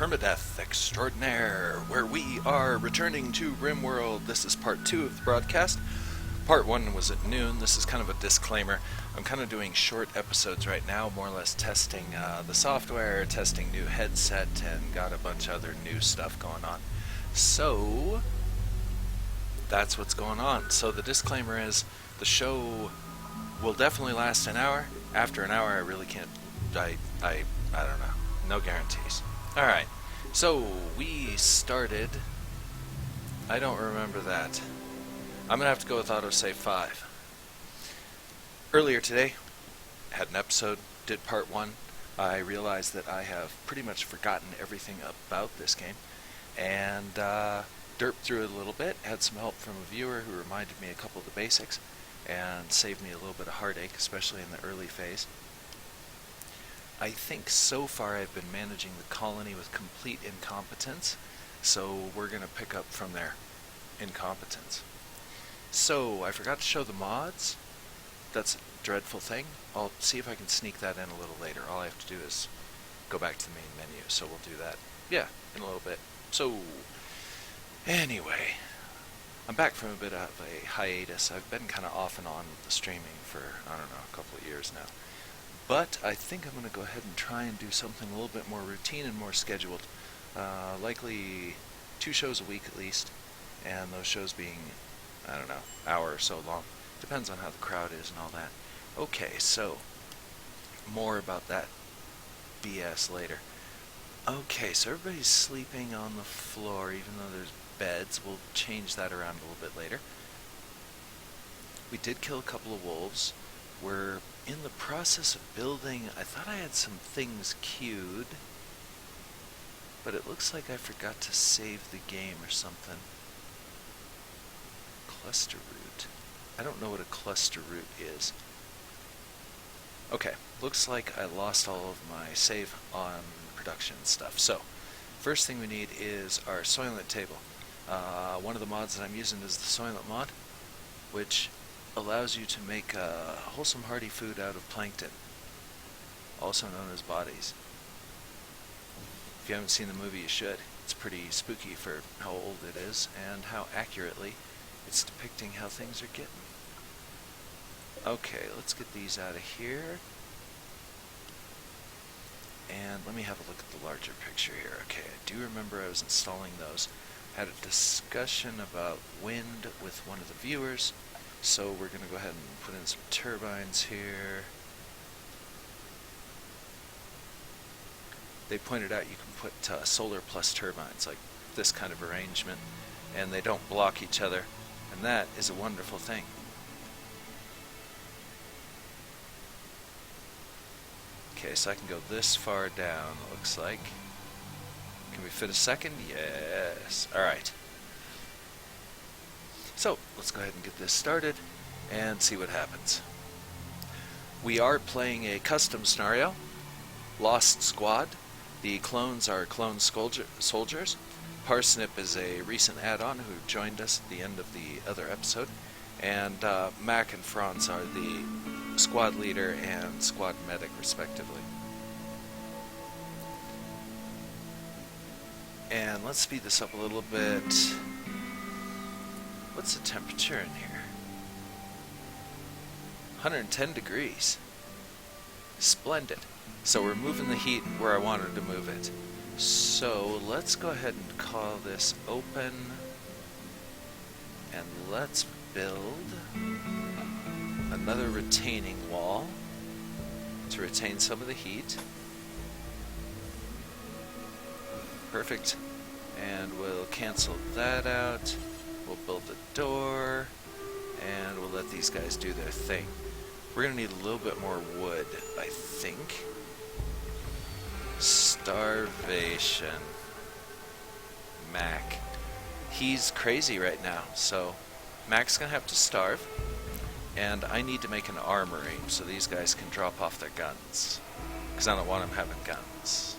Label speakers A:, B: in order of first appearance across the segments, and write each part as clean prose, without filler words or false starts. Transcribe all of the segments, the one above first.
A: Permadeath Extraordinaire, where we are returning to Rimworld. This is part 2 of the broadcast. Part 1 was at noon. This is kind of a disclaimer. I'm kind of doing short episodes right now, more or less testing the software, testing new headset, and got a bunch of other new stuff going on. So, that's what's going on. So the disclaimer is, the show will definitely last an hour. After an hour, I really can't, I don't know. No guarantees. Alright, so we started, I don't remember that. I'm going to have to go with autosave 5. Earlier today, had an episode, did part 1. I realized that I have pretty much forgotten everything about this game, and derped through it a little bit, had some help from a viewer who reminded me a couple of the basics, and saved me a little bit of heartache, especially in the early phase. I think so far I've been managing the colony with complete incompetence, so we're going to pick up from there. Incompetence. So, I forgot to show the mods. That's a dreadful thing. I'll see if I can sneak that in a little later. All I have to do is go back to the main menu, so we'll do that. Yeah, in a little bit. So, anyway, I'm back from a bit of a hiatus. I've been kind of off and on with the streaming for, I don't know, a couple of years now. But I think I'm going to go ahead and try and do something a little bit more routine and more scheduled. Likely 2 shows a week at least, and those shows being, I don't know, hour or so long. Depends on how the crowd is and all that. Okay, so, more about that BS later. Okay, so everybody's sleeping on the floor, even though there's beds. We'll change that around a little bit later. We did kill a couple of wolves. We're in the process of building. I thought I had some things queued, but it looks like I forgot to save the game or something. Cluster root. I don't know what a cluster root is. Okay, looks like I lost all of my save on production stuff. So, first thing we need is our Soylent table. One of the mods that I'm using is the Soylent mod, which allows you to make wholesome hearty food out of plankton, also known as bodies. If you haven't seen the movie, you should. It's pretty spooky for how old it is and how accurately it's depicting how things are getting. Okay, let's get these out of here. And let me have a look at the larger picture here. Okay, I do remember I was installing those. Had a discussion about wind with one of the viewers. So we're going to go ahead and put in some turbines here. They pointed out you can put solar plus turbines, like this kind of arrangement, and they don't block each other, and that is a wonderful thing. Okay, so I can go this far down, looks like. Can we fit a second? Yes. Alright. So, let's go ahead and get this started and see what happens. We are playing a custom scenario, Lost Squad. The clones are clone soldiers. Parsnip is a recent add-on who joined us at the end of the other episode. And Mac and Franz are the squad leader and squad medic, respectively. And let's speed this up a little bit. What's the temperature in here? 110 degrees. Splendid. So we're moving the heat where I wanted to move it. So let's go ahead and call this open. And let's build another retaining wall to retain some of the heat. Perfect. And we'll cancel that out. We'll build the door, and we'll let these guys do their thing. We're going to need a little bit more wood, I think. Starvation. Mac. He's crazy right now, so Mac's going to have to starve, and I need to make an armory so these guys can drop off their guns, because I don't want them having guns.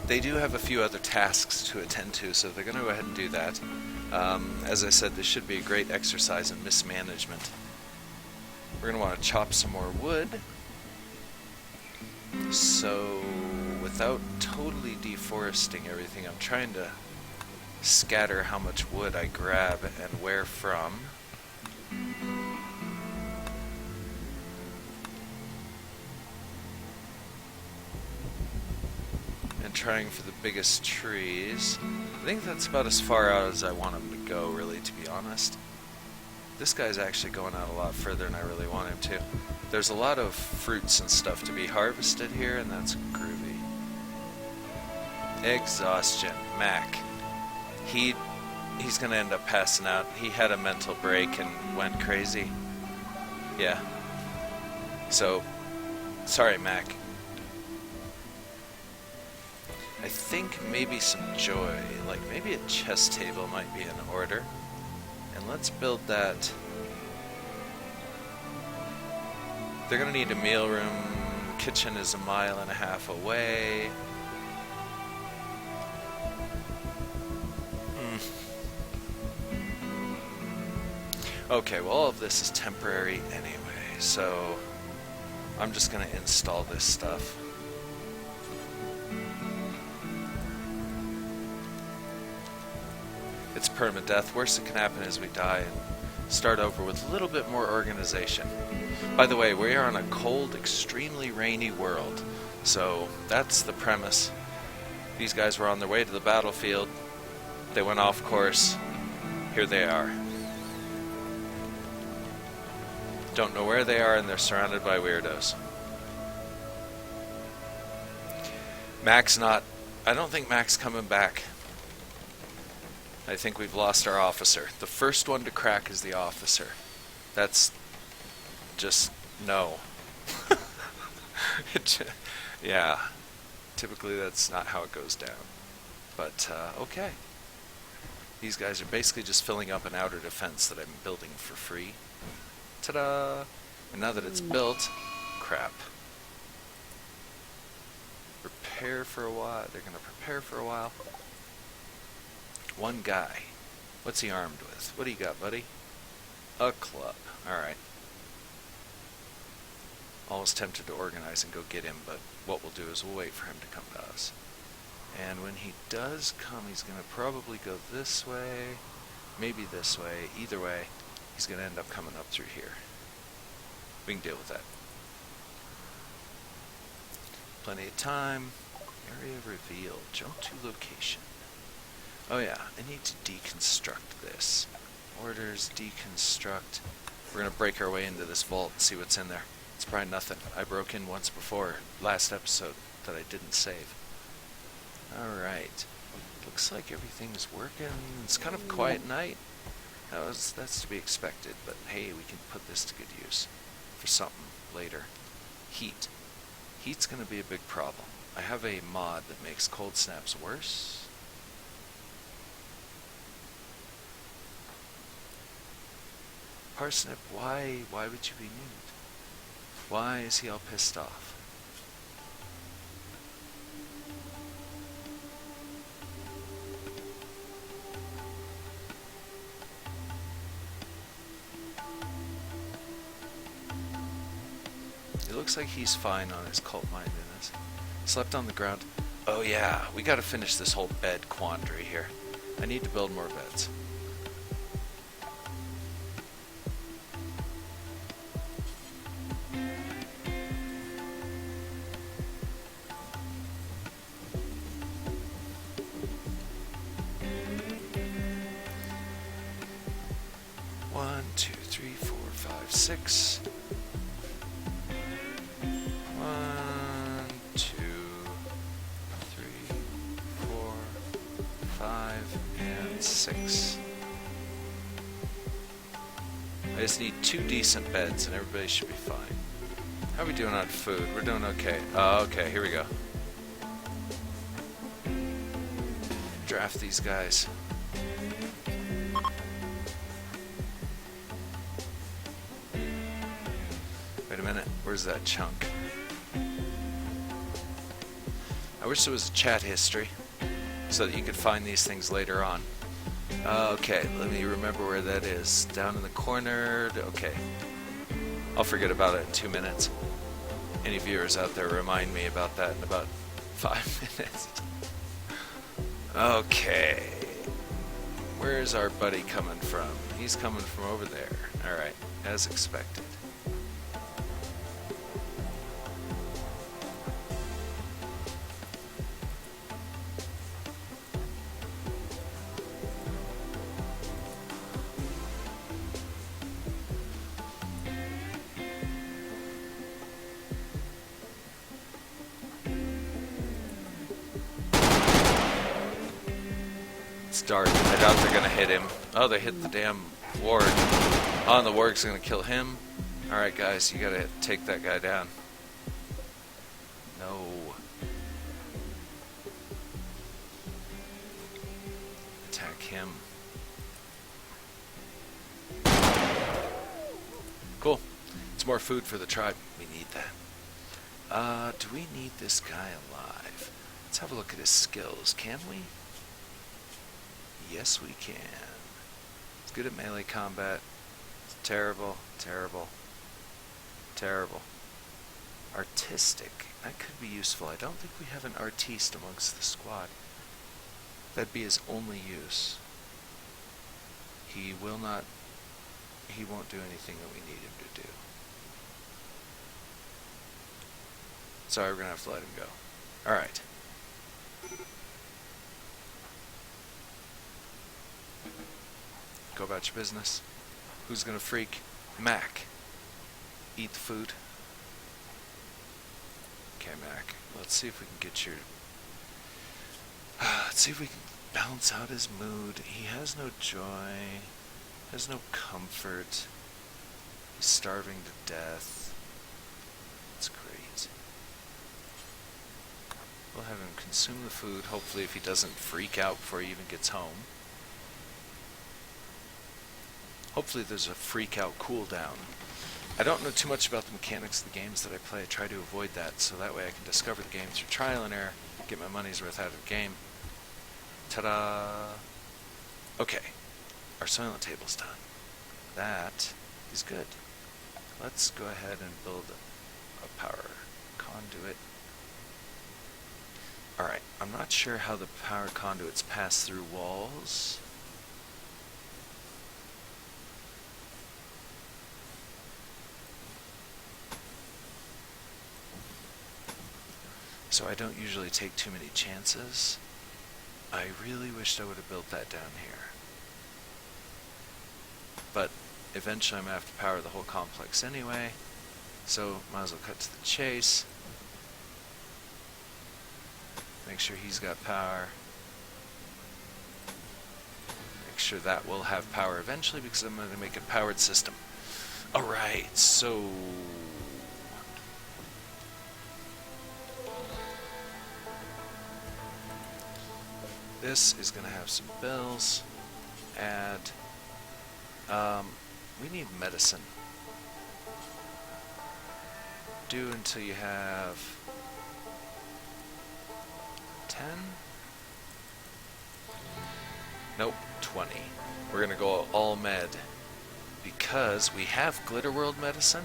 A: They do have a few other tasks to attend to, so they're going to go ahead and do that. As I said, this should be a great exercise in mismanagement. We're going to want to chop some more wood. So, without totally deforesting everything, I'm trying to scatter how much wood I grab and where from. And trying for the biggest trees. I think that's about as far out as I want them to go, really, to be honest. This guy's actually going out a lot further than I really want him to. There's a lot of fruits and stuff to be harvested here, and that's groovy. Exhaustion. Mac. He's gonna end up passing out. He had a mental break and went crazy. Yeah. So, sorry, Mac. I think maybe some joy, like maybe a chess table might be in order. And let's build that. They're gonna need a meal room. Kitchen is 1.5 miles away. Okay, well, all of this is temporary anyway, so I'm just gonna install this stuff. It's permadeath. Worst that can happen is we die and start over with a little bit more organization. By the way, we are on a cold, extremely rainy world, so that's the premise. These guys were on their way to the battlefield. They went off course. Here they are. Don't know where they are, and they're surrounded by weirdos. Mac's not... I don't think Mac's coming back. I think we've lost our officer. The first one to crack is the officer. That's... just... no. Yeah. Typically that's not how it goes down. But, okay. These guys are basically just filling up an outer defense that I'm building for free. Ta-da! And now that it's built, crap. Prepare for a while. They're gonna prepare for a while. One guy. What's he armed with? What do you got, buddy? A club. Alright. Almost tempted to organize and go get him, but what we'll do is we'll wait for him to come to us. And when he does come, he's gonna probably go this way, maybe this way. Either way, he's going to end up coming up through here. We can deal with that. Plenty of time. Area revealed. Jump to location. Oh yeah, I need to deconstruct this. Orders, deconstruct. We're going to break our way into this vault and see what's in there. It's probably nothing. I broke in once before, last episode, that I didn't save. Alright. Looks like everything's working. It's kind of a quiet night. That's to be expected, but hey, we can put this to good use for something later. Heat. Heat's going to be a big problem. I have a mod that makes cold snaps worse. Parsnip, why would you be moved? Why is he all pissed off? It looks like he's fine on his cult-mindedness. Slept on the ground. Oh yeah, we gotta finish this whole bed quandary here. I need to build more beds. One, two, three, four, five, six. 1, 2, 3, 4, 5, and 6. I just need 2 decent beds and everybody should be fine. How are we doing on food? We're doing okay. Okay, here we go. Draft these guys. Wait a minute, where's that chunk? I wish there was a chat history so that you could find these things later on. Okay, let me remember where that is. Down in the corner. Okay. I'll forget about it in 2 minutes. Any viewers out there, remind me about that in about 5 minutes. Okay. Where's our buddy coming from? He's coming from over there. Alright, as expected. It's dark. I doubt they're gonna hit him. Oh, they hit the damn warg. Oh, and the warg's gonna kill him. Alright, guys, you gotta take that guy down. No. Attack him. Cool. It's more food for the tribe. We need that. Do we need this guy alive? Let's have a look at his skills. Can we? Yes, we can. It's good at melee combat. It's terrible, terrible, terrible. Artistic. That could be useful. I don't think we have an artiste amongst the squad. That'd be his only use. He will not... He won't do anything that we need him to do. Sorry, we're gonna have to let him go. Alright. Go about your business. Who's gonna freak? Mac. Eat the food. Okay, Mac. Let's see if we can get your... let's see if we can balance out his mood. He has no joy. Has no comfort. He's starving to death. That's great. We'll have him consume the food. Hopefully if he doesn't freak out before he even gets home. Hopefully there's a freak out cooldown. I don't know too much about the mechanics of the games that I play. I try to avoid that so that way I can discover the game through trial and error, get my money's worth out of the game. Ta-da! Okay, our silent table's done. That is good. Let's go ahead and build a power conduit. Alright, I'm not sure how the power conduits pass through walls. So I don't usually take too many chances. I really wished I would have built that down here. But eventually I'm going to have to power the whole complex anyway, so might as well cut to the chase. Make sure he's got power. Make sure that will have power eventually because I'm going to make a powered system. Alright, so... this is going to have some bells. Add... we need medicine. Do until you have 10? Nope, 20. We're gonna go all med because we have Glitterworld medicine,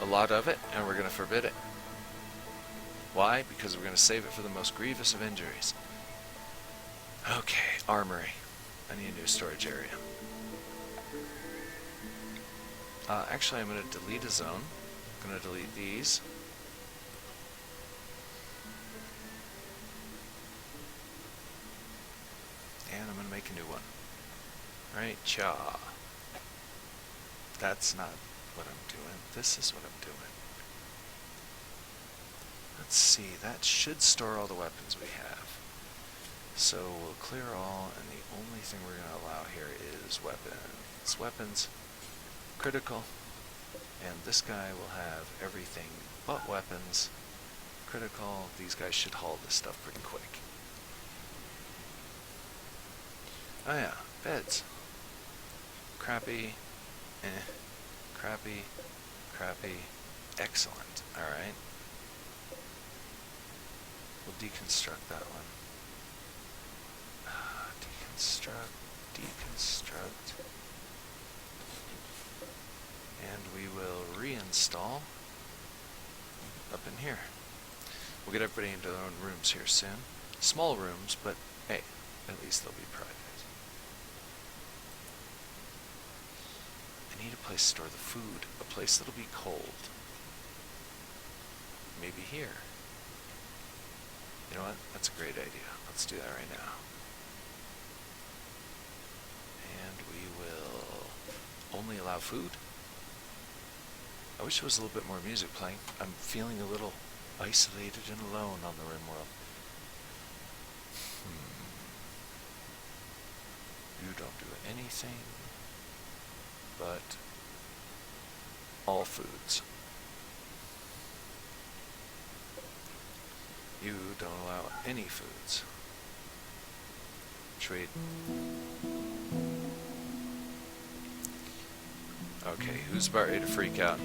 A: a lot of it, and we're gonna forbid it. Why? Because we're gonna save it for the most grievous of injuries. Okay, armory. I need a new storage area. Actually, I'm going to delete a zone. I'm going to delete these. And I'm going to make a new one. Right, cha. That's not what I'm doing. This is what I'm doing. Let's see, that should store all the weapons we have. So we'll clear all, and the only thing we're going to allow here is weapons. Weapons, critical, and this guy will have everything but weapons. Critical, these guys should haul this stuff pretty quick. Oh yeah, beds. Crappy, crappy, crappy, excellent, alright. We'll deconstruct that one. Deconstruct, deconstruct. And we will reinstall up in here. We'll get everybody into their own rooms here soon. Small rooms, but hey, at least they'll be private. I need a place to store the food, a place that'll be cold. Maybe here. You know what? That's a great idea. Let's do that right now. And we will only allow food. I wish there was a little bit more music playing. I'm feeling a little isolated and alone on the Rimworld. You don't do anything but all foods. You don't allow any foods. Trade. Okay, who's about ready to freak out?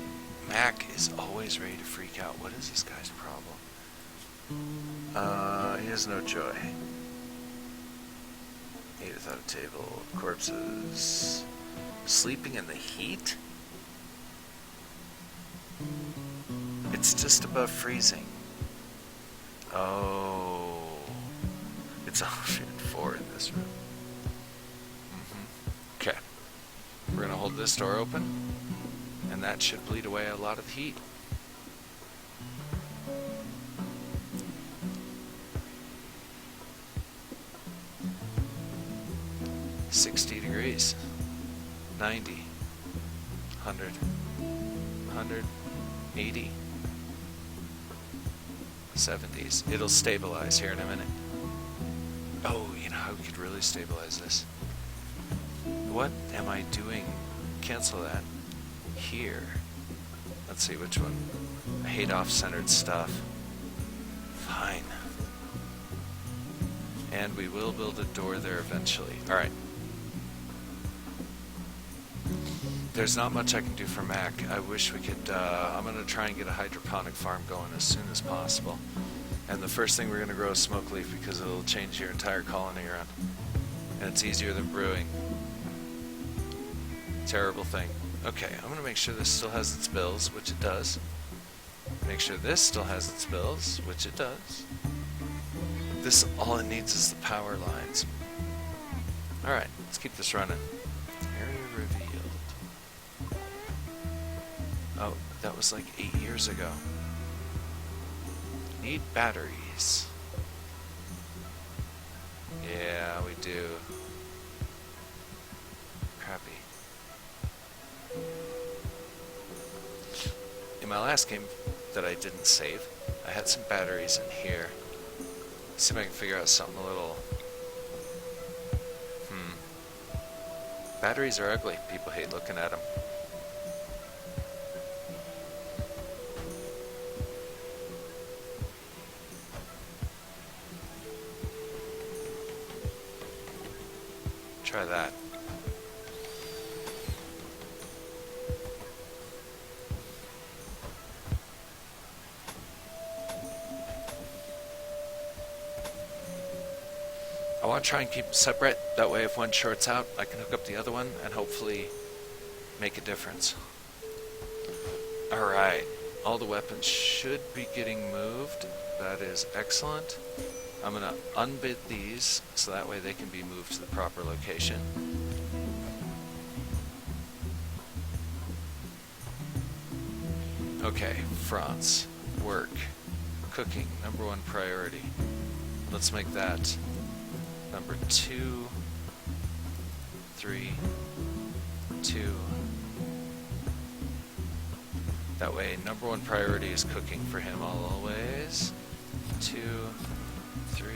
A: Mac is always ready to freak out. What is this guy's problem? He has no joy. Eat without a table. Corpses. Sleeping in the heat? It's just above freezing. Oh. It's 104 in this room. Okay. We're going to hold this door open, and that should bleed away a lot of the heat. degrees, 90, 100, 100, 80, 70s. It'll stabilize here in a minute. Oh, you know how we could really stabilize this? What am I doing? Cancel that. Here. Let's see which one. I hate off-centered stuff. Fine. And we will build a door there eventually. Alright. There's not much I can do for Mac. I wish we could, I'm going to try and get a hydroponic farm going as soon as possible. And the first thing we're going to grow is smoke leaf because it'll change your entire colony around. And it's easier than brewing. Terrible thing. Okay, I'm going to make sure this still has its bills, which it does. Make sure this still has its bills, which it does. This, all it needs is the power lines. Alright, let's keep this running. Area revealed. Oh, that was like 8 years ago. Need batteries. Yeah, we do. Crappy. In my last game that I didn't save, I had some batteries in here. Let's see if I can figure out something a little... Batteries are ugly. People hate looking at them. Try that. I want to try and keep them separate. That way if one shorts out, I can hook up the other one and hopefully make a difference. Alright. All the weapons should be getting moved. That is excellent. I'm going to unbid these so that way they can be moved to the proper location. Okay, France. Work. Cooking. #1 priority. Let's make that number 2, 3, 2. That way, #1 priority is cooking for him always. 2, 3,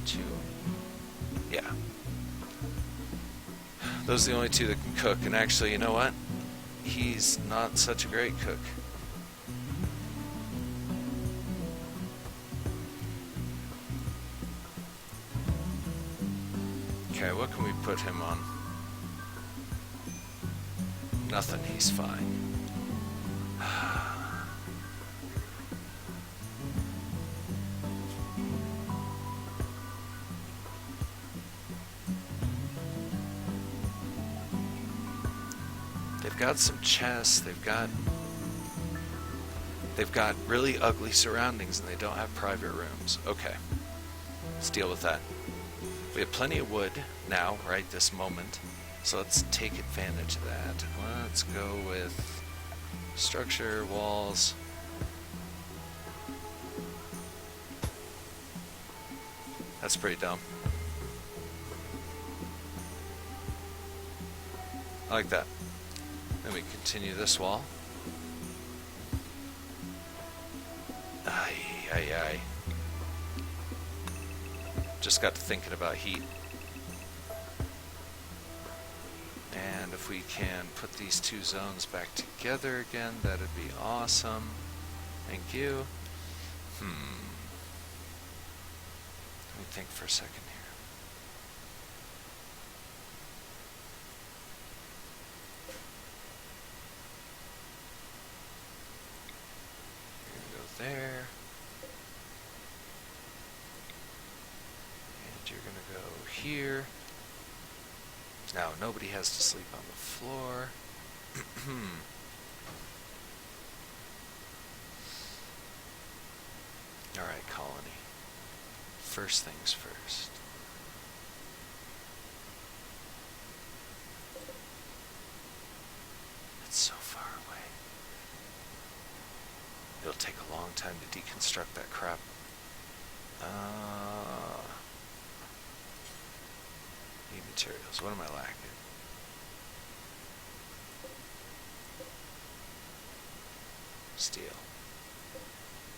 A: 2. Yeah. Those are the only 2 that can cook. And actually, you know what? He's not such a great cook. Okay, what can we put him on? Nothing, he's fine. got some chests, they've got really ugly surroundings, and they don't have private rooms. Okay, let's deal with that. We have plenty of wood now, right this moment, so let's take advantage of that. Let's go with structure, walls. That's pretty dumb. I like that. Then we continue this wall. Ay, ay, ay. Just got to thinking about heat. And if we can put these two zones back together again, that'd be awesome. Thank you. Let me think for a second here. You're gonna go there. And you're gonna go here. Now, nobody has to sleep on the floor. Alright, colony. First things first. It's so far away. It'll take a long time to deconstruct that crap. Need materials. What am I lacking? Steel.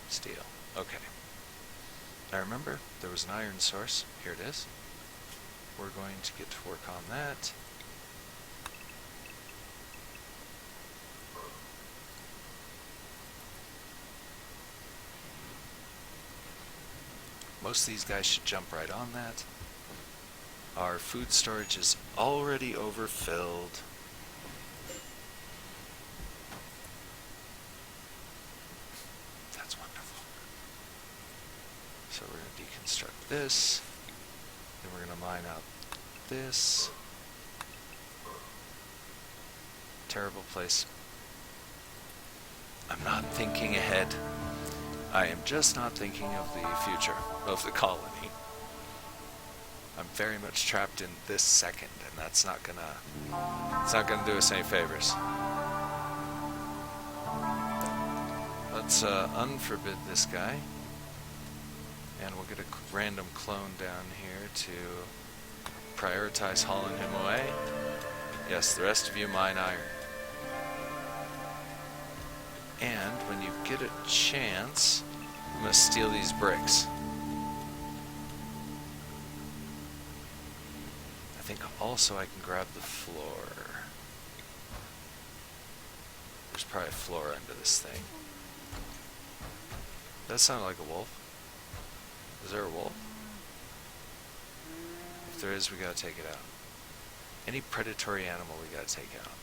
A: Steel. Okay. I remember there was an iron source. Here it is. We're going to get to work on that. Most of these guys should jump right on that. Our food storage is already overfilled. That's wonderful. So we're going to deconstruct this. Then we're going to mine out this. Terrible place. I'm not thinking ahead. I am just not thinking of the future of the colony. I'm very much trapped in this second, and it's not gonna do us any favors. Let's unforbid this guy, and we'll get a random clone down here to prioritize hauling him away. Yes, the rest of you mine iron. And when you get a chance, I'm gonna steal these bricks. I think also I can grab the floor. There's probably a floor under this thing. That sounded like a wolf. Is there a wolf? If there is, we gotta take it out. Any predatory animal we gotta take out,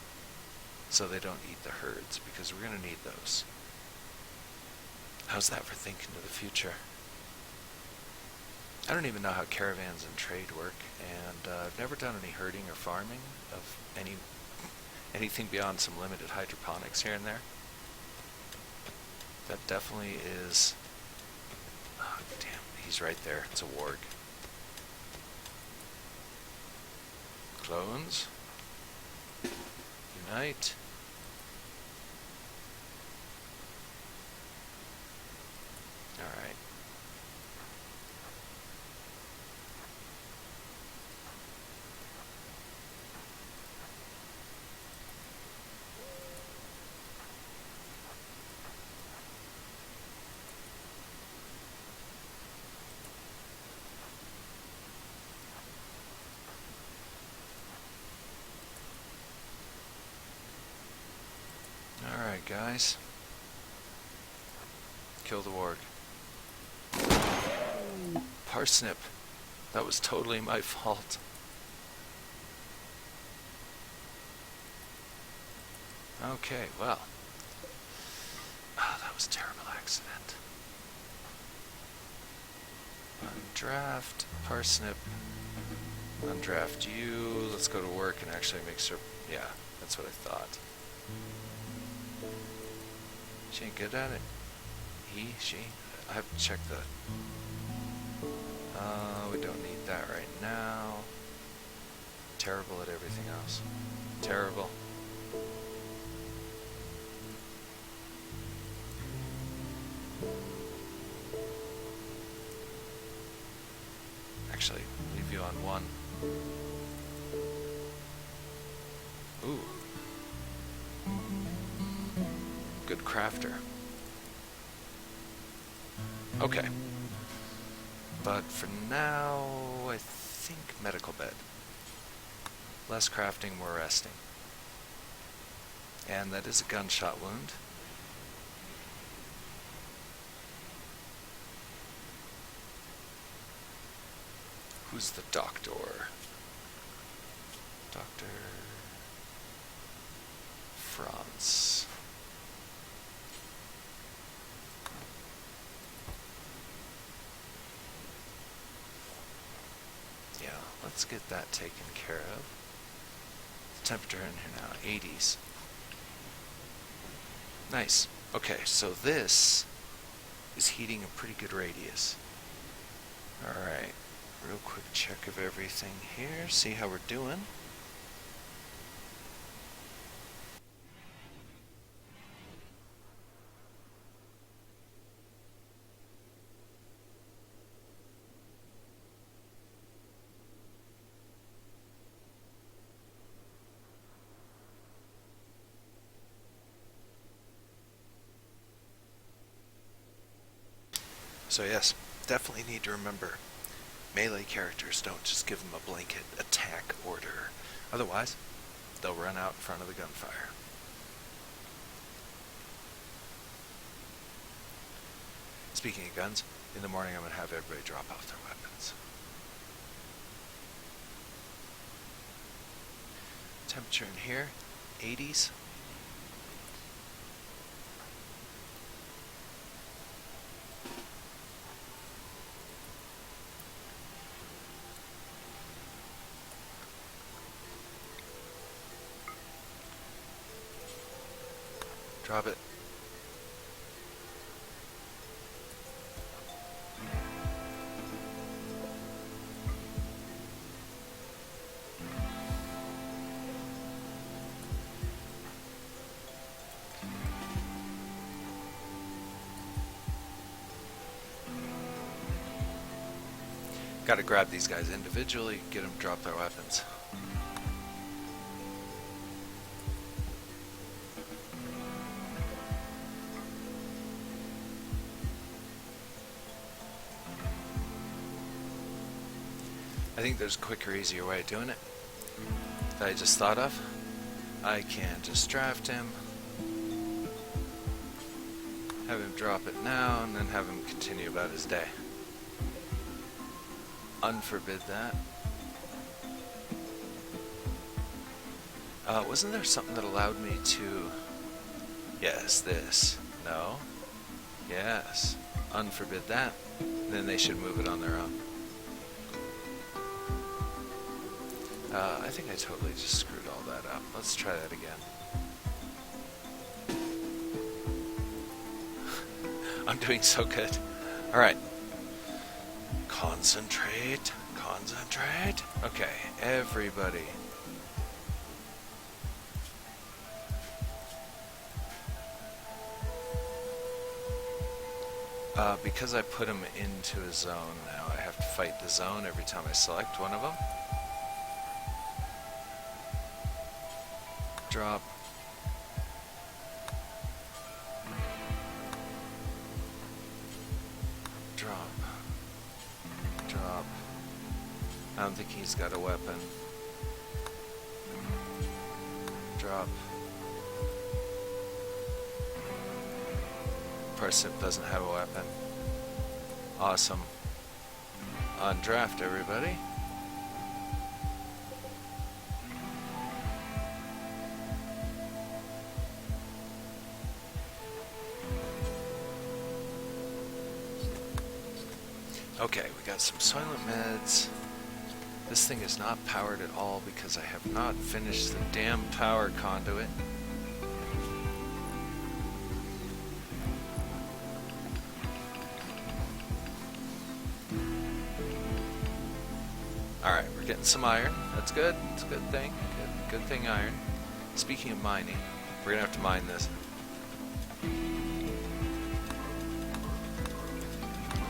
A: so they don't eat the herds, because we're gonna need those. How's that for thinking to the future? I don't even know how caravans and trade work, and I've never done any herding or farming of anything beyond some limited hydroponics here and there. That definitely is... Oh, damn, he's right there. It's a warg. Clones. Unite. Alright. Alright, guys. Kill the warg. Parsnip. That was totally my fault. Okay, well. Oh, that was a terrible accident. Undraft, parsnip. Undraft you. Let's go to work and actually make sure. Yeah, that's what I thought. She ain't good at it. He, she. I have to check the... we don't need that right now. Terrible at everything else. Terrible. Actually, leave you on one. Ooh. Good crafter. Okay. But for now, I think medical bed. Less crafting, more resting. And that is a gunshot wound. Who's the doctor? Dr. Franz. Yeah, let's get that taken care of. The temperature in here now, 80s. Nice. Okay, so this is heating a pretty good radius. Alright, real quick check of everything here, see how we're doing. So yes, definitely need to remember, melee characters don't just give them a blanket attack order. Otherwise, they'll run out in front of the gunfire. Speaking of guns, in the morning I'm going to have everybody drop off their weapons. Temperature in here, 80s. Drop it. Got to grab these guys individually, get them to drop their weapons. I think there's a quicker, easier way of doing it that I just thought of. I can just draft him, have him drop it now, and then have him continue about his day. Unforbid that. Wasn't there something that allowed me to... Yes, this. No. Yes. Unforbid that. Then they should move it on their own. I think I totally just screwed all that up. Let's try that again. I'm doing so good. Alright. Concentrate. Concentrate. Okay, everybody. Because I put him into a zone now, I have to fight the zone every time I select one of them. Drop. Drop. Drop. I don't think he's got a weapon. Drop. Parsip doesn't have a weapon. Awesome. Undraft, everybody. Okay, we got some Soylent meds. This thing is not powered at all because I have not finished the damn power conduit. Alright, we're getting some iron. That's good. That's a good thing. Good thing iron. Speaking of mining, we're gonna have to mine this.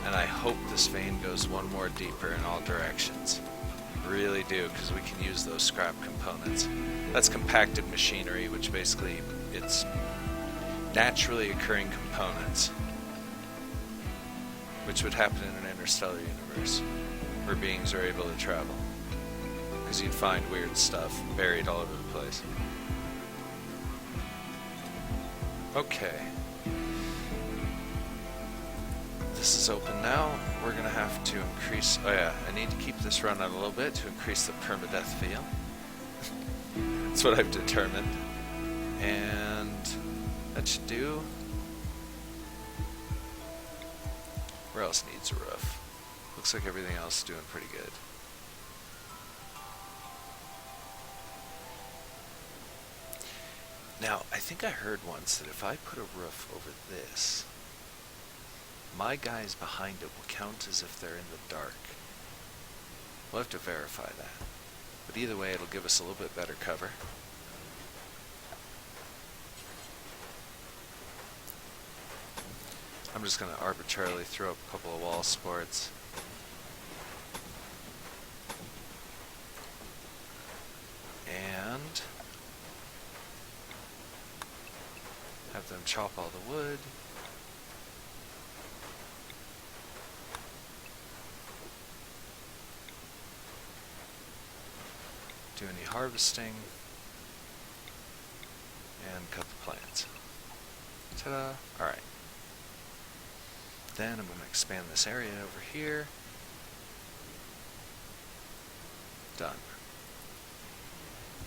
A: And I hope this vein goes one more deeper in all directions. Really do, because we can use those scrap components. That's compacted machinery, which basically it's naturally occurring components, which would happen in an interstellar universe where beings are able to travel, because you'd find weird stuff buried all over the place. Okay, this is open now. We're gonna have to increase, oh yeah, I need to keep this running a little bit to increase the permadeath feel. That's what I've determined, and that should do. Where else needs a roof? Looks like everything else is doing pretty good. Now, I think I heard once that if I put a roof over this, my guys behind it will count as if they're in the dark. We'll have to verify that. But either way, it'll give us a little bit better cover. I'm just going to arbitrarily throw up a couple of wall sports. And have them chop all the wood. Do any harvesting. And cut the plants. Ta-da! Alright. Then I'm going to expand this area over here. Done.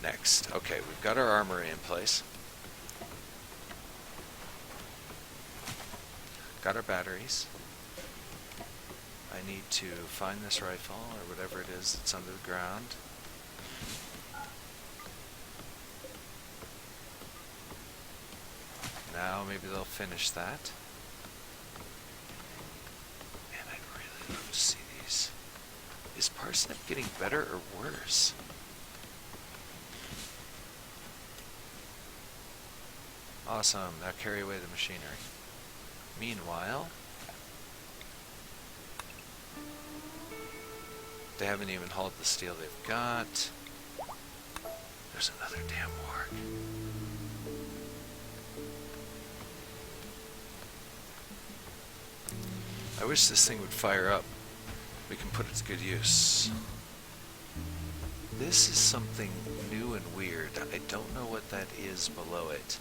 A: Next. Okay, we've got our armory in place. Got our batteries. I need to find this rifle, or whatever it is that's under the ground. Now maybe they'll finish that. Man, I'd really love to see these. Is parsnip getting better or worse? Awesome, now carry away the machinery. Meanwhile, they haven't even hauled the steel they've got. There's another damn warg. I wish this thing would fire up. We can put it to good use. This is something new and weird. I don't know what that is below it.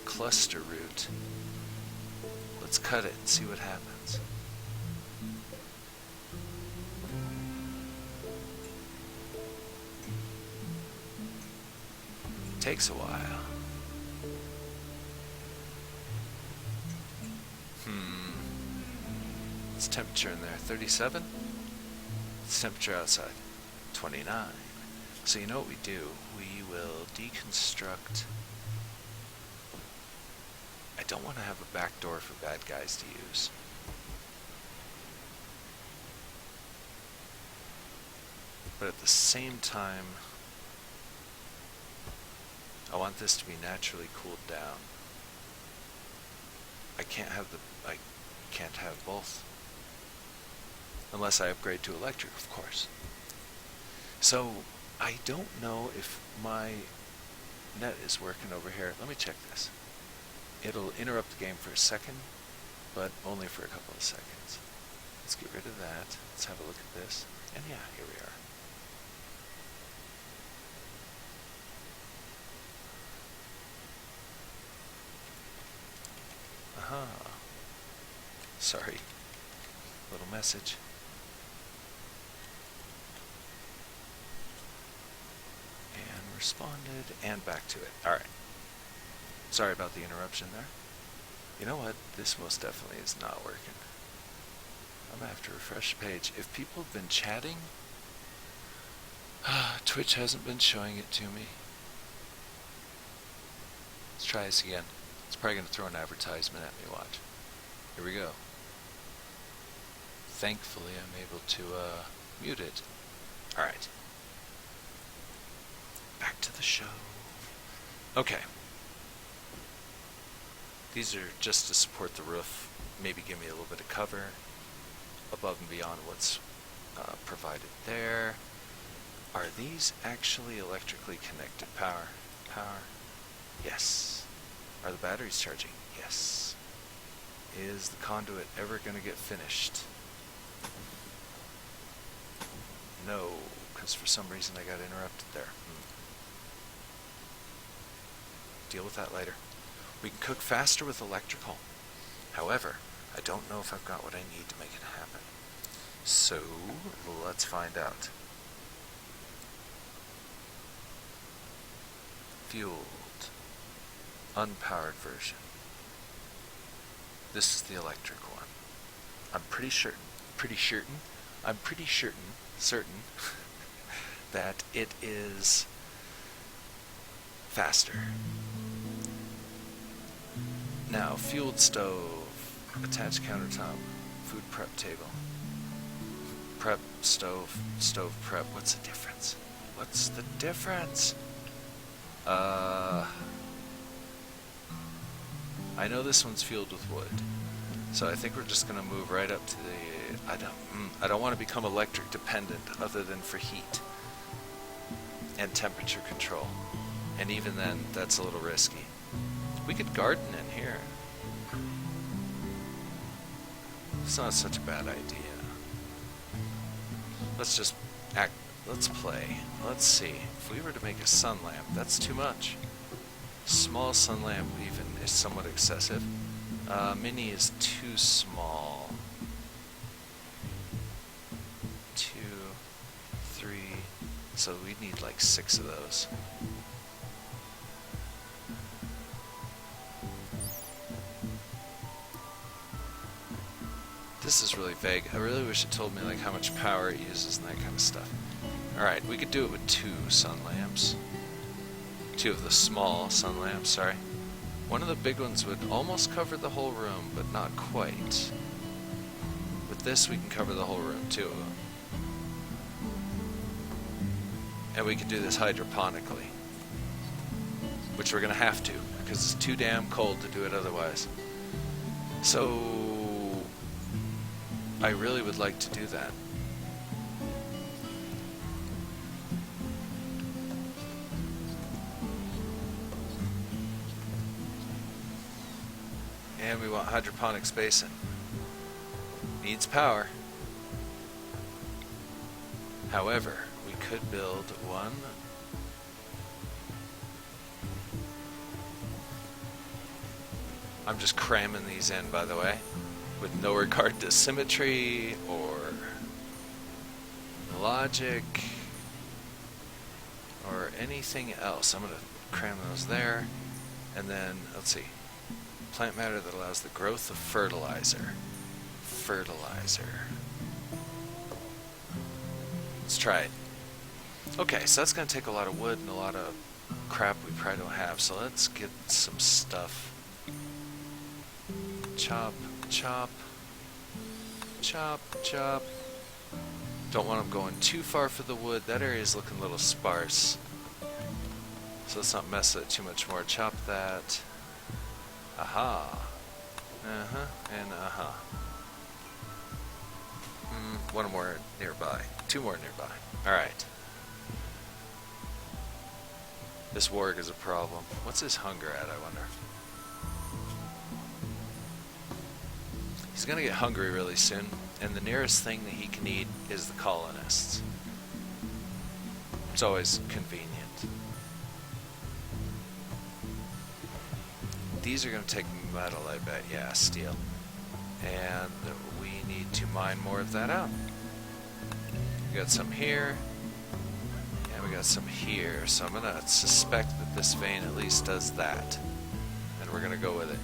A: Cluster root. Let's cut it and see what happens. Takes a while. What's temperature in there? 37? What's temperature outside? 29. So you know what we do? We will deconstruct. I don't want to have a back door for bad guys to use. But at the same time, I want this to be naturally cooled down. I can't have both. Unless I upgrade to electric, of course. So, I don't know if my net is working over here. Let me check this. It'll interrupt the game for a second, but only for a couple of seconds. Let's get rid of that. Let's have a look at this. And yeah, here we are. Aha. Sorry. Little message. And responded, and back to it. Alright. Sorry about the interruption there. You know what? This most definitely is not working. I'm gonna have to refresh the page. If people have been chatting, Twitch hasn't been showing it to me. Let's try this again. It's probably gonna throw an advertisement at me, watch. Here we go. Thankfully I'm able to mute it. Alright. Back to the show. Okay. These are just to support the roof. Maybe give me a little bit of cover above and beyond what's provided there. Are these actually electrically connected? Power? Power? Yes. Are the batteries charging? Yes. Is the conduit ever going to get finished? No, because for some reason I got interrupted there. Deal with that later. We can cook faster with electrical. However, I don't know if I've got what I need to make it happen. So, let's find out. Fueled. Unpowered version. This is the electric one. I'm pretty certain that it is faster. Now, fueled stove, attached countertop, food prep table, prep stove, stove prep. What's the difference? What's the difference? I know this one's fueled with wood, so I think we're just gonna move right up to the. I don't want to become electric dependent, other than for heat and temperature control, and even then, that's a little risky. We could garden in here. It's not such a bad idea. Let's just act. Let's play. Let's see. If we were to make a sun lamp, that's too much. Small sun lamp even is somewhat excessive. Mini is too small. 2, 3. So we need like 6 of those. This is really vague. I really wish it told me like how much power it uses and that kind of stuff. Alright, we could do it with 2 sun lamps. 2 of the small sun lamps, sorry. One of the big ones would almost cover the whole room, but not quite. With this, we can cover the whole room, 2 of them. And we can do this hydroponically. Which we're going to have to, because it's too damn cold to do it otherwise. So, I really would like to do that. And we want hydroponics basin. Needs power. However, we could build one. I'm just cramming these in, by the way, with no regard to symmetry or logic or anything else. I'm going to cram those there. And then, let's see. Plant matter that allows the growth of fertilizer. Fertilizer. Let's try it. Okay, so that's going to take a lot of wood and a lot of crap we probably don't have. So let's get some stuff. Chop, chop, chop, chop. Don't want them going too far for the wood. That area is looking a little sparse. So let's not mess it too much more. Chop that. Aha. Uh-huh. And uh-huh. One more nearby. 2 more nearby. Alright. This warg is a problem. What's his hunger at, I wonder? He's gonna get hungry really soon, and the nearest thing that he can eat is the colonists. It's always convenient. These are going to take metal, I bet. Yeah, steel. And we need to mine more of that out. We got some here. And we got some here. So I'm going to suspect that this vein at least does that. And we're going to go with it.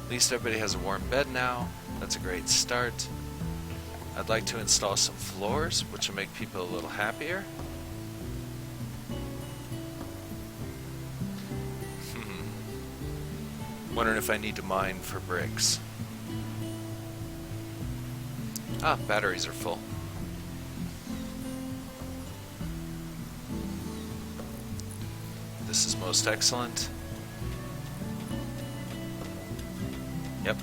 A: At least everybody has a warm bed now. That's a great start. I'd like to install some floors, which will make people a little happier. Wondering if I need to mine for bricks. Ah, batteries are full. This is most excellent. Yep.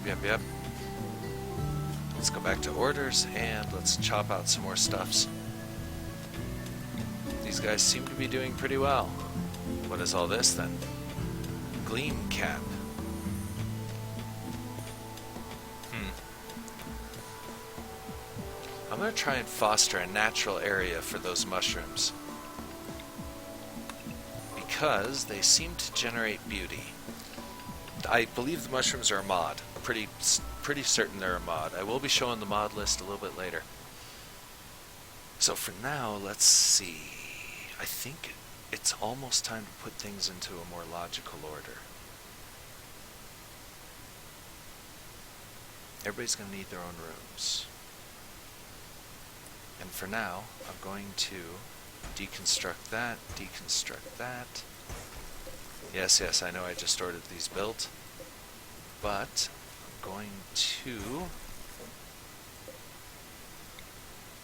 A: Let's go back to orders and let's chop out some more stuffs. These guys seem to be doing pretty well. What is all this then? Gleam cap. I'm going to try and foster a natural area for those mushrooms, because they seem to generate beauty. I believe the mushrooms are a mod. Pretty certain they're a mod. I will be showing the mod list a little bit later. So for now, let's see. I think it's almost time to put things into a more logical order. Everybody's going to need their own rooms. And for now, I'm going to deconstruct that. Yes, I know I just ordered these built, but I'm going to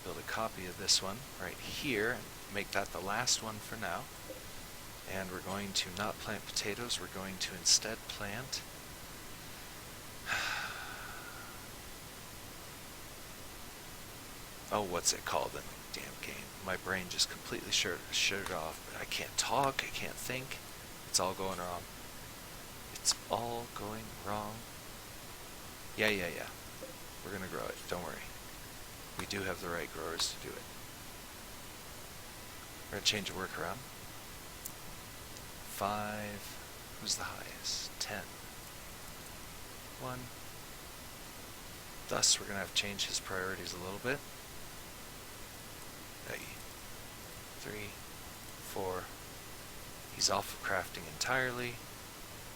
A: build a copy of this one right here and make that the last one for now. And we're going to not plant potatoes, we're going to instead plant oh, what's it called in the damn game? My brain just completely shut off. I can't talk, I can't think. It's all going wrong. It's all going wrong. Yeah. We're gonna grow it, don't worry. We do have the right growers to do it. We're gonna change the work around. 5, who's the highest? 10. 1. Thus, we're gonna have to change his priorities a little bit. 3, 4. He's off of crafting entirely.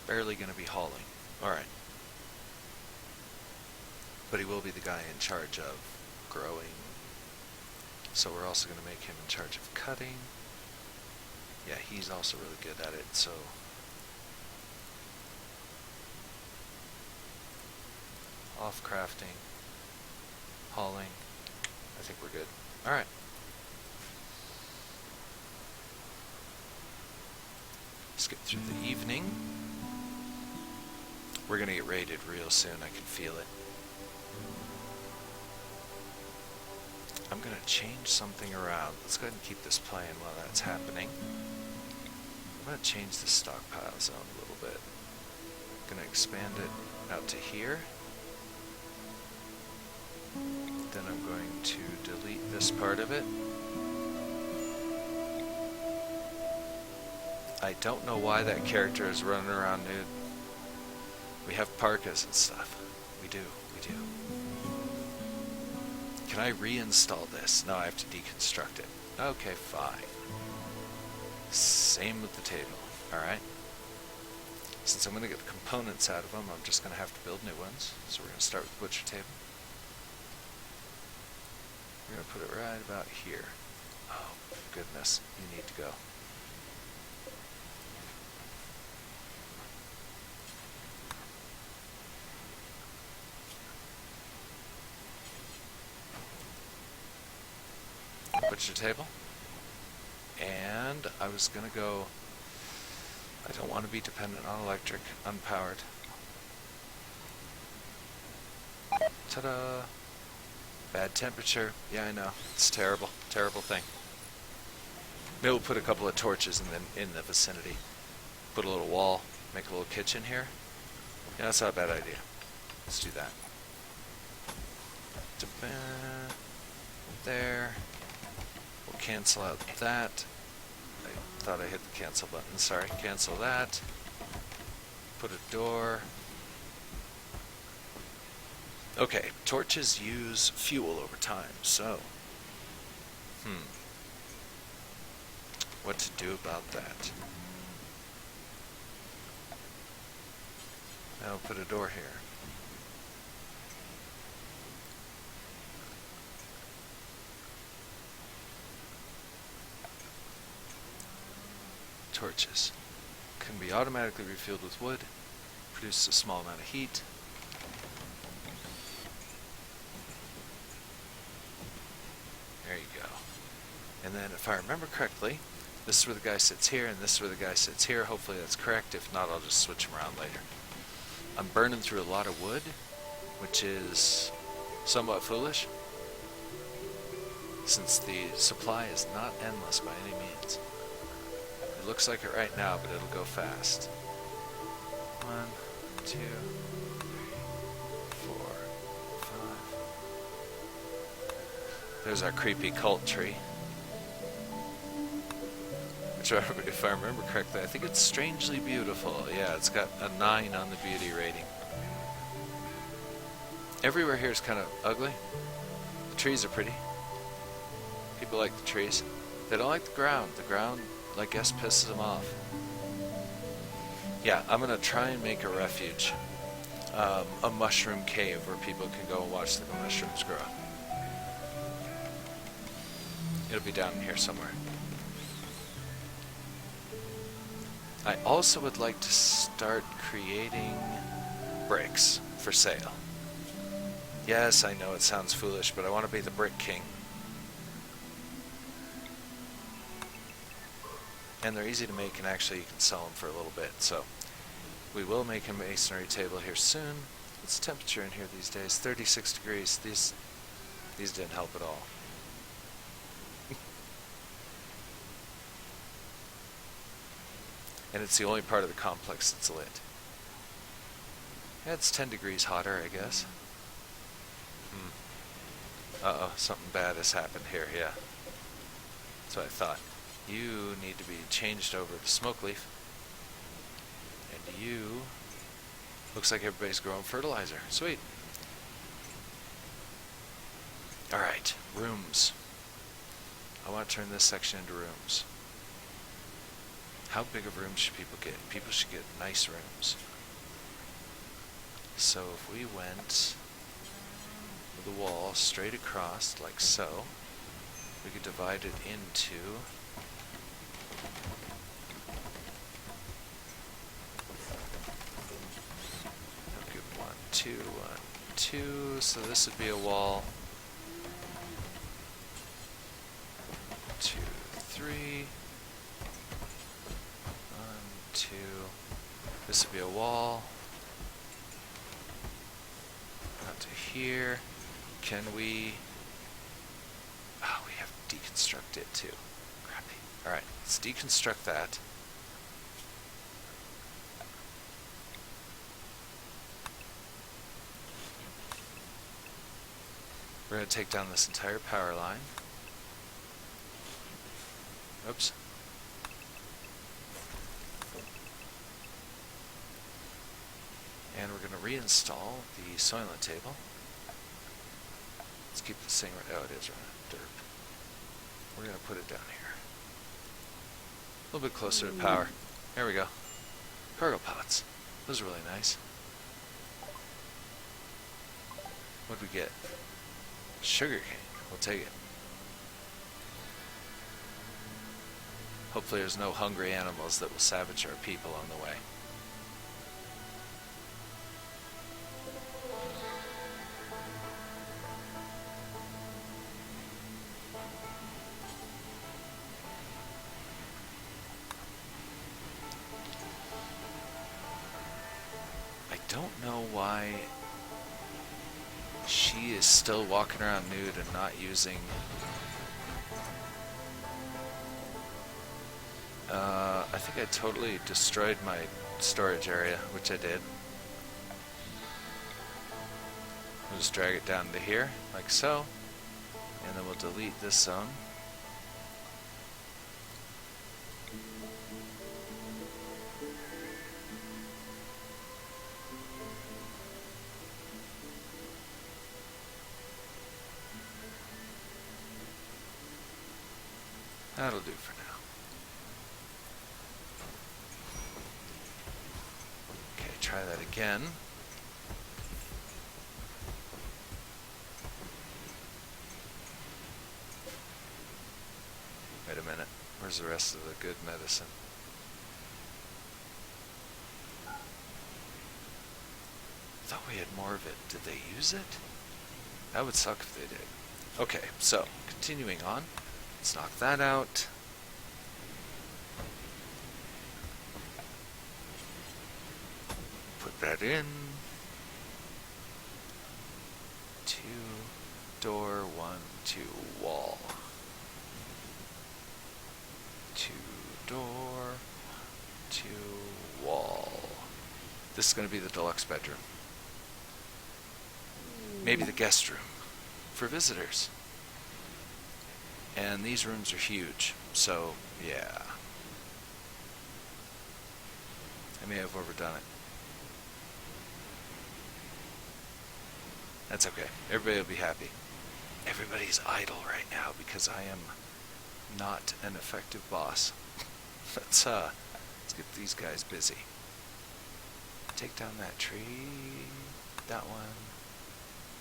A: Barely going to be hauling. Alright. But he will be the guy in charge of growing. So we're also going to make him in charge of cutting. Yeah, he's also really good at it, so... off crafting. Hauling. I think we're good. Alright. Skip through the evening. We're gonna get raided real soon, I can feel it. I'm gonna change something around. Let's go ahead and keep this playing while that's happening. I'm gonna change the stockpile zone a little bit. I'm gonna expand it out to here. Then I'm going to delete this part of it. I don't know why that character is running around nude. We have parkas and stuff. We do. Can I reinstall this? No, I have to deconstruct it. Okay, fine. Same with the table. Alright. Since I'm going to get the components out of them, I'm just going to have to build new ones. So we're going to start with the butcher table. We're going to put it right about here. Oh, goodness. You need to go. Butcher table. And I was going to go... I don't want to be dependent on electric, unpowered. Ta-da! Bad temperature. Yeah, I know. It's terrible. Terrible thing. Maybe we'll put a couple of torches in the vicinity. Put a little wall. Make a little kitchen here. Yeah, that's not a bad idea. Let's do that. There. We'll cancel out that. I thought I hit the cancel button. Sorry. Cancel that. Put a door. Okay, torches use fuel over time, so... what to do about that? Now we'll put a door here. Torches. Can be automatically refueled with wood. Produce a small amount of heat. There you go. And then if I remember correctly, This is where the guy sits here, and this is where the guy sits here. Hopefully that's correct. If not, I'll just switch them around later. I'm burning through a lot of wood, which is somewhat foolish, since the supply is not endless by any means. It looks like it right now, but it'll go fast. 1, 2, 3, 4, 5. There's our creepy cult tree. Which, if I remember correctly, I think it's strangely beautiful. Yeah, it's got a 9 on the beauty rating. Everywhere here is kind of ugly. The trees are pretty. People like the trees. They don't like the ground. The ground, I guess, pisses them off. Yeah, I'm going to try and make a refuge. A mushroom cave where people can go and watch the mushrooms grow. It'll be down in here somewhere. I also would like to start creating bricks for sale. Yes, I know it sounds foolish, but I want to be the brick king. And they're easy to make, and actually you can sell them for a little bit. So we will make a masonry table here soon. What's the temperature in here these days? 36 degrees. These didn't help at all. And it's the only part of the complex that's lit. Yeah, it's 10 degrees hotter, I guess. Uh-oh, something bad has happened here, yeah. That's what I thought. You need to be changed over to smoke leaf. And you... Looks like everybody's growing fertilizer. Sweet. Alright, rooms. I want to turn this section into rooms. How big of rooms should people get? People should get nice rooms. So if we went with the wall straight across, like so, we could divide it into okay, 1, 2, 1, 2. So this would be a wall. 2, 3. 2. This would be a wall. Out to here. Can we... Oh, we have to deconstruct it too. Crappy. Alright, let's deconstruct that. We're going to take down this entire power line. Oops. And we're going to reinstall the Soylent table. Let's keep this thing right. Oh, it is running dirt. We're going to put it down here. A little bit closer to power. There we go. Cargo pots. Those are really nice. What do we get? Sugar cane. We'll take it. Hopefully there's no hungry animals that will savage our people on the way. I don't know why she is still walking around nude and not using... I think I totally destroyed my storage area, which I did. We'll just drag it down to here, like so, and then we'll delete this zone. That'll do for now. Okay, try that again. Wait a minute. Where's the rest of the good medicine? I thought we had more of it. Did they use it? That would suck if they did. Okay, so, continuing on. Let's knock that out. that in. 2 door, 1, 2 wall. 2 door, 2 wall. This is going to be the deluxe bedroom. Maybe the guest room for visitors. And these rooms are huge, so yeah. I may have overdone it. That's okay. Everybody will be happy. Everybody's idle right now because I am not an effective boss. Let's get these guys busy. Take down that tree. That one.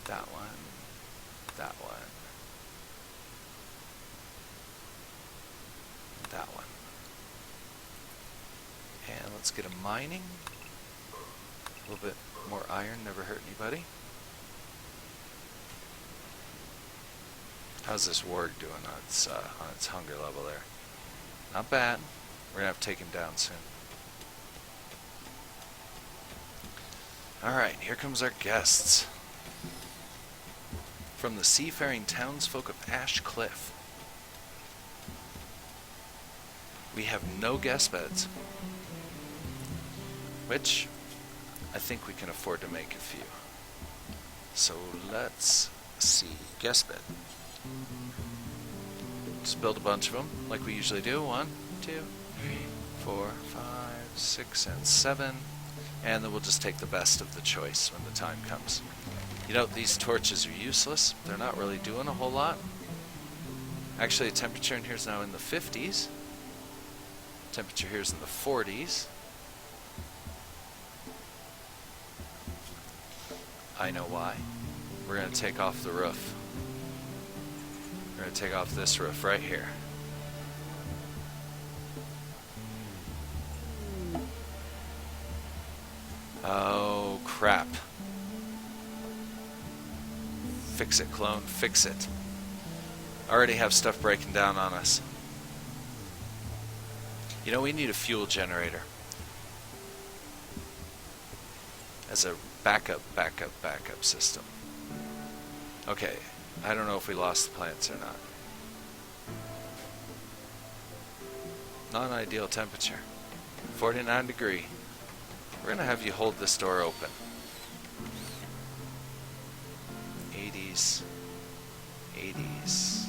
A: That one. That one. That one. And let's get a mining. A little bit more iron, never hurt anybody. How's this warg doing on its hunger level there? Not bad. We're gonna have to take him down soon. Alright, here comes our guests. From the seafaring townsfolk of Ash Cliff. We have no guest beds, which I think we can afford to make a few. So let's see. Guest bed. Just build a bunch of them like we usually do. 1, 2, 3, 4, 5, 6, and 7. And then we'll just take the best of the choice when the time comes. You know, these torches are useless. They're not really doing a whole lot. Actually, the temperature in here is now in the 50s. Temperature here is in the 40s. I know why. We're going to take off the roof. We're going to take off this roof right here. Oh, crap. Fix it, clone. Fix it. Already have stuff breaking down on us. You know, we need a fuel generator. As a backup system. Okay, I don't know if we lost the plants or not. Non-ideal temperature. 49 degree. We're going to have you hold this door open. 80s. 80s.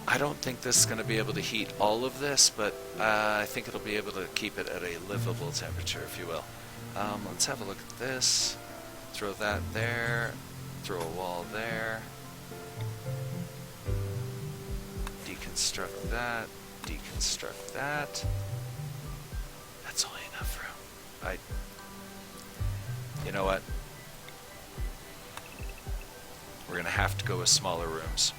A: I don't think this is going to be able to heat all of this, but I think it'll be able to keep it at a livable temperature, if you will. Let's have a look at this. Throw that there. Throw a wall there. Deconstruct that. Deconstruct that. That's only enough room. You know what? We're going to have to go with smaller rooms.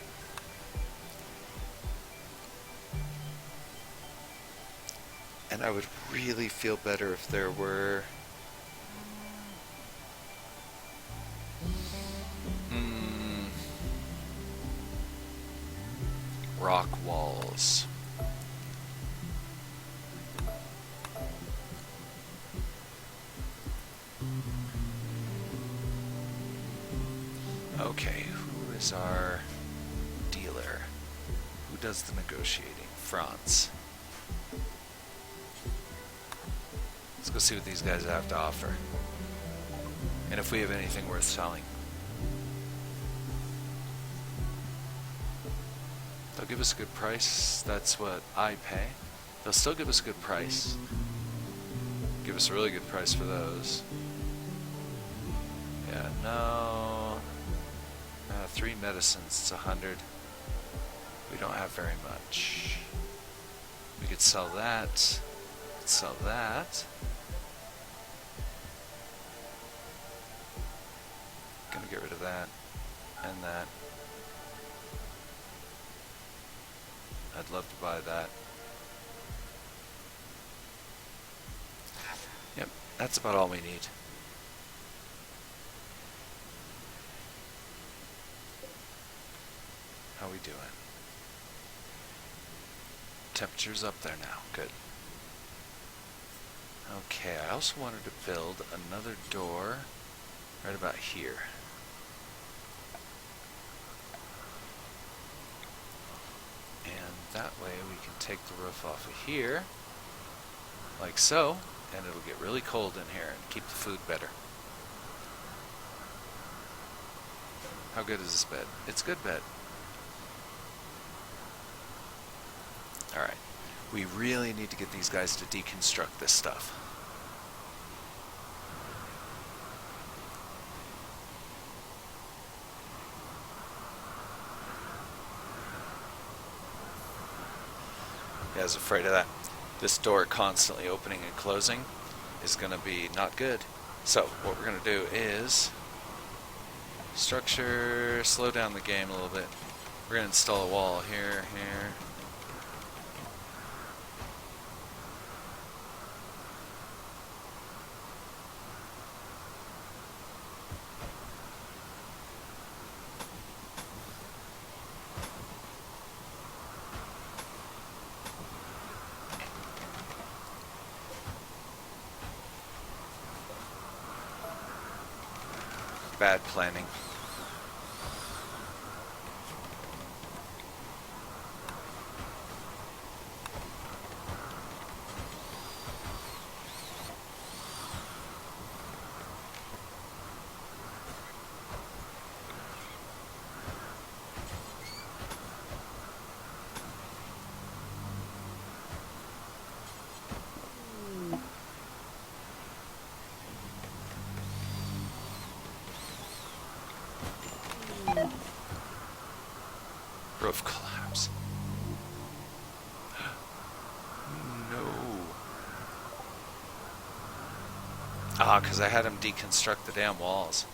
A: And I would really feel better if there were rock walls. Okay, who is our dealer? Who does the negotiating? France. Let's go see what these guys have to offer. And if we have anything worth selling. They'll give us a good price. That's what I pay. They'll still give us a good price. Give us a really good price for those. Yeah, no. 3 medicines, it's 100. We don't have very much. We could sell that. Sell that. Gonna get rid of that and that. I'd love to buy that. Yep, that's about all we need. How we doing? Temperature's up there now. Good. Okay, I also wanted to build another door right about here. And that way we can take the roof off of here, like so, and it'll get really cold in here and keep the food better. How good is this bed? It's a good bed. Alright, we really need to get these guys to deconstruct this stuff. Yeah, I was afraid of that. This door constantly opening and closing is going to be not good. So what we're going to do is structure, slow down the game a little bit. We're going to install a wall here, here. Bad planning. Roof collapse. No. Ah, because I had him deconstruct the damn walls.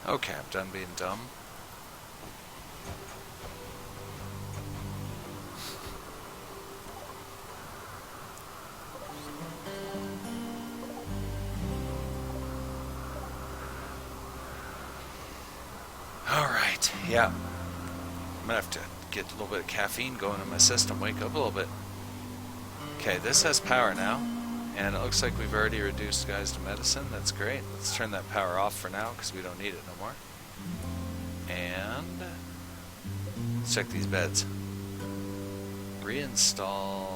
A: Okay, I'm done being dumb. Alright, yeah. I'm gonna have to get a little bit of caffeine going in my system, wake up a little bit. Okay, this has power now. And it looks like we've already reduced guys to medicine. That's great. Let's turn that power off for now because we don't need it no more. And let's check these beds. Reinstall.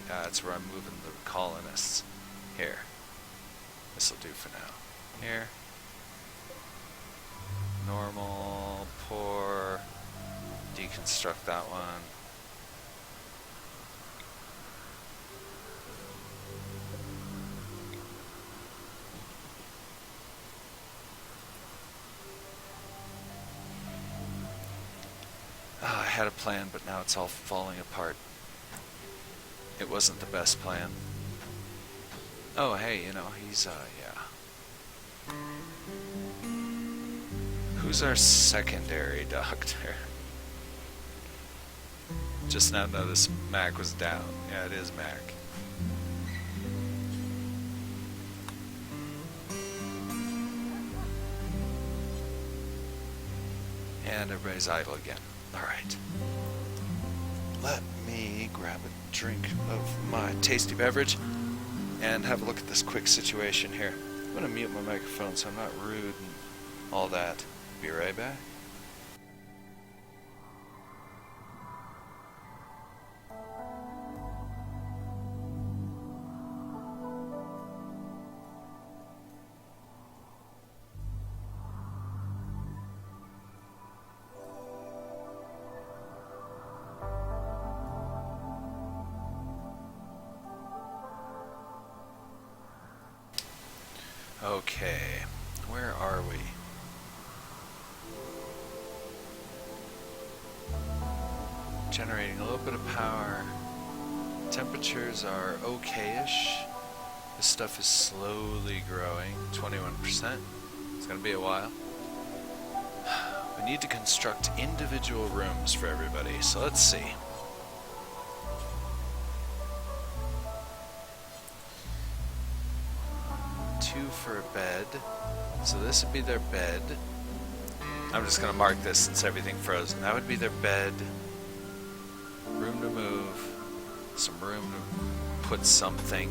A: That's where I'm moving the colonists. Here. This will do for now. Here. Normal. Poor. Deconstruct that one. I had a plan, but now it's all falling apart. It wasn't the best plan. Oh, hey, you know, he's, yeah. Who's our secondary doctor? Just now noticed Mac was down. Yeah, it is Mac. And everybody's idle again. Alright. Let me grab a drink of my tasty beverage and have a look at this quick situation here. I'm going to mute my microphone so I'm not rude and all that. Be right back. Okay, where are we? Generating a little bit of power. Temperatures are okay-ish. This stuff is slowly growing, 21%. It's gonna be a while. We need to construct individual rooms for everybody, so let's see. Two for a bed. So this would be their bed. I'm just going to mark this since everything froze. That would be their bed. Room to move. Some room to put something.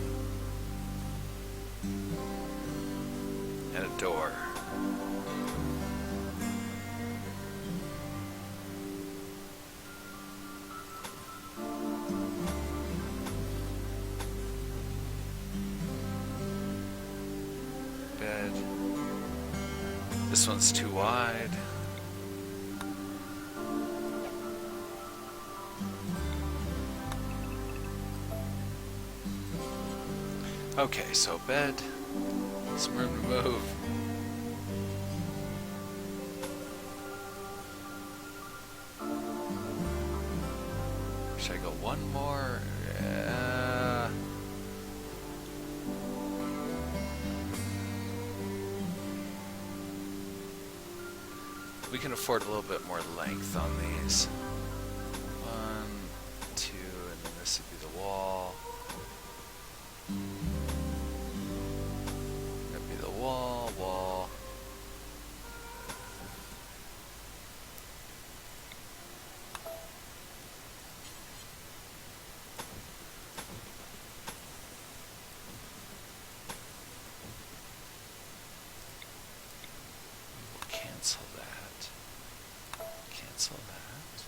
A: And a door. Bed. This one's too wide. Okay, so bed, some room to move. Should I go one more? We can afford a little bit more length on these. 1, 2, and then this would be the wall. That'd be the wall. Cancel that. Cancel that.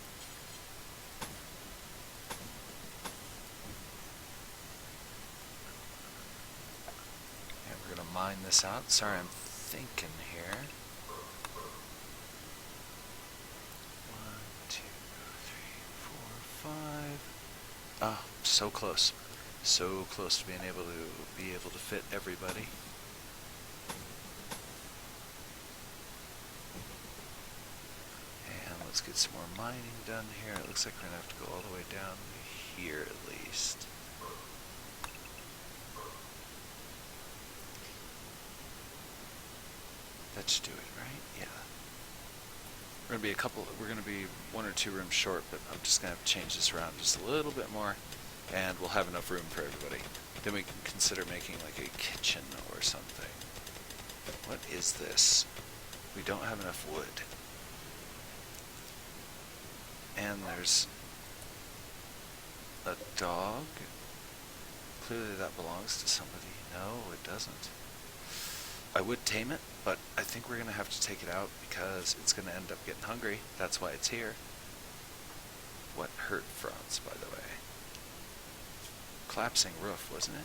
A: And we're gonna mine this out. Sorry, I'm thinking here. 1, 2, 3, 4, 5. Oh, so close. So close to being able to fit everybody. And let's get some more mining done here. It looks like we're gonna have to go all the way down here at least. That should do it, right? Yeah. We're gonna be 1 or 2 rooms short, but I'm just gonna have to change this around just a little bit more, and we'll have enough room for everybody. Then we can consider making like a kitchen or something. What is this? We don't have enough wood. And there's a dog. Clearly that belongs to somebody. No, it doesn't. I would tame it, but I think we're going to have to take it out because it's going to end up getting hungry. That's why it's here. What hurt Franz, by the way? Collapsing roof, wasn't it?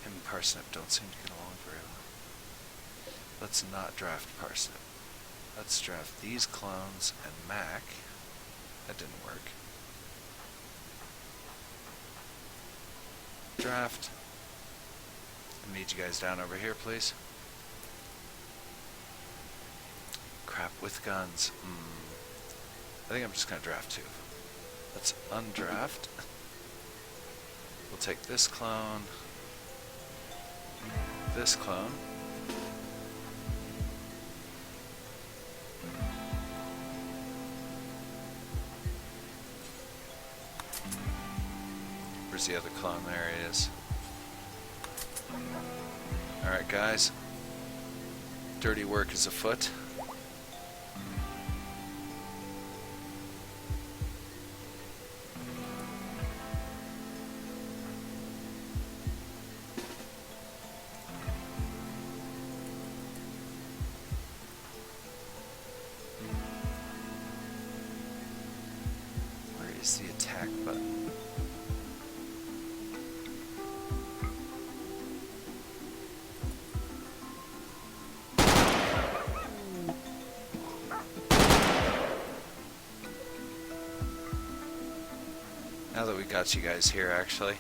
A: Him and Parsnip don't seem to get along very well. Let's not draft Parsnip. Let's draft these clones and Mac. That didn't work. Draft. I need you guys down over here, please. Crap, with guns. I think I'm just going to draft 2. Let's undraft. We'll take this clone. This clone. Where's the other clone? There he is. Alright guys. Dirty work is afoot. Where is the attack button? Now that we got you guys here, actually,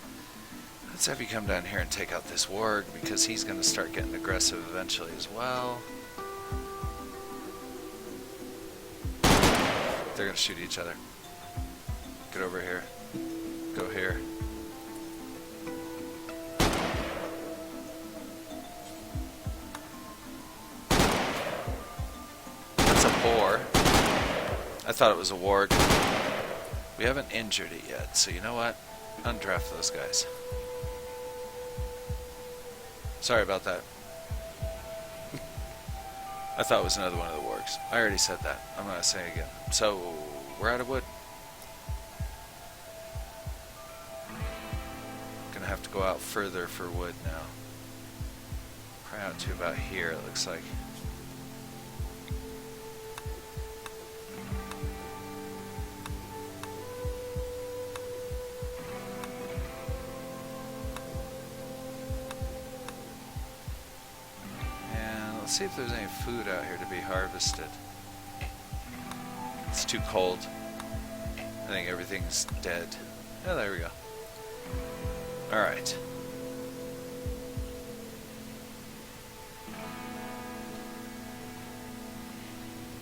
A: let's have you come down here and take out this warg, because he's going to start getting aggressive eventually as well. They're going to shoot each other. Get over here. Go here. I thought it was a warg. We haven't injured it yet, so you know what? Undraft those guys. Sorry about that. I thought it was another one of the wargs. I already said that. I'm not saying it again. So, we're out of wood. Gonna have to go out further for wood now. Probably out to about here, it looks like. Let's see if there's any food out here to be harvested. It's too cold. I think everything's dead. Oh, there we go. Alright.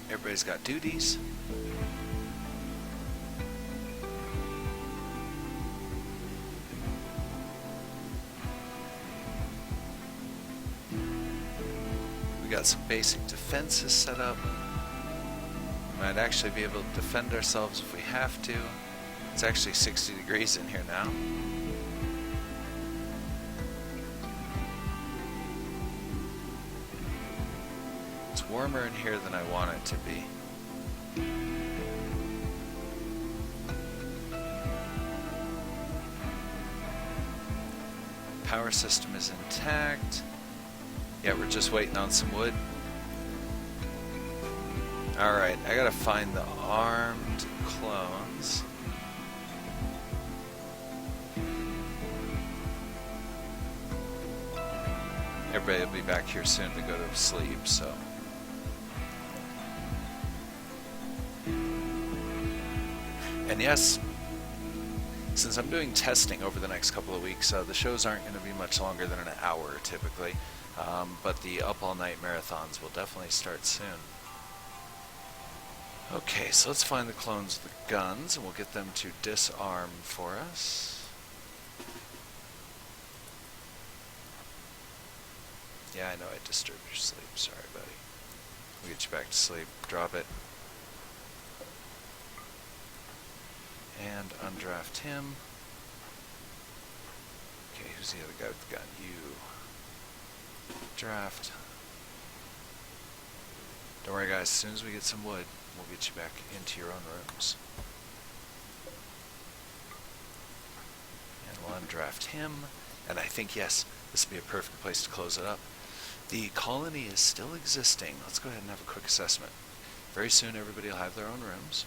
A: Everybody's got duties. We got some basic defenses set up. We might actually be able to defend ourselves if we have to. It's actually 60 degrees in here now. It's warmer in here than I want it to be. Power system is intact. Yeah, we're just waiting on some wood. Alright, I gotta find the armed clones. Everybody will be back here soon to go to sleep, so. And yes, since I'm doing testing over the next couple of weeks, the shows aren't going to be much longer than an hour typically. But the up all night marathons will definitely start soon. Okay, so let's find the clones of the guns and we'll get them to disarm for us. Yeah, I know I disturbed your sleep. Sorry, buddy. We'll get you back to sleep. Drop it. And undraft him. Okay, who's the other guy with the gun? You. Draft. Don't worry guys, as soon as we get some wood, we'll get you back into your own rooms. And we'll undraft him. And I think, yes, this would be a perfect place to close it up. The colony is still existing. Let's go ahead and have a quick assessment. Very soon everybody will have their own rooms.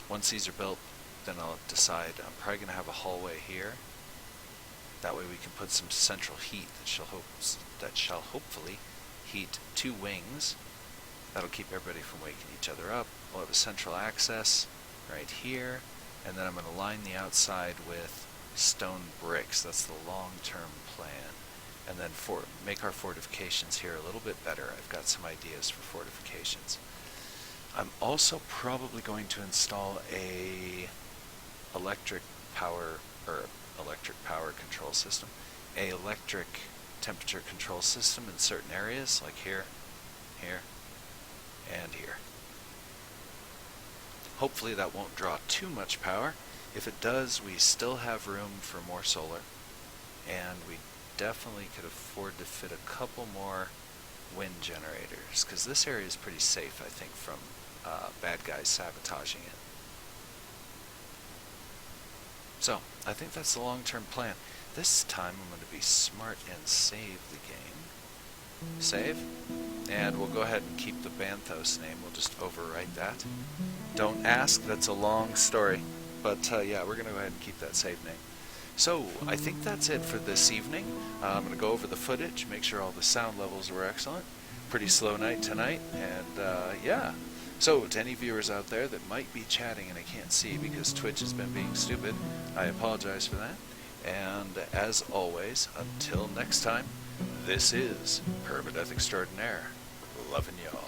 A: Once these are built, then I'll decide. I'm probably going to have a hallway here. That way we can put some central heat that shall hopefully heat 2 wings. That'll keep everybody from waking each other up. We'll have a central access right here, and then I'm going to line the outside with stone bricks. That's the long-term plan. And then make our fortifications here a little bit better. I've got some ideas for fortifications. I'm also probably going to install a electric power control system, a electric temperature control system in certain areas, like here, here, and here. Hopefully that won't draw too much power. If it does, we still have room for more solar, and we definitely could afford to fit a couple more wind generators, because this area is pretty safe, I think, from bad guys sabotaging it. So, I think that's the long-term plan. This time I'm going to be smart and save the game. Save. And we'll go ahead and keep the Banthos name. We'll just overwrite that. Don't ask, that's a long story. But yeah, we're going to go ahead and keep that save name. So, I think that's it for this evening. I'm going to go over the footage, make sure all the sound levels were excellent. Pretty slow night tonight, and yeah. So, to any viewers out there that might be chatting and I can't see because Twitch has been being stupid, I apologize for that. And as always, until next time, this is Hermit Extraordinaire. Loving y'all.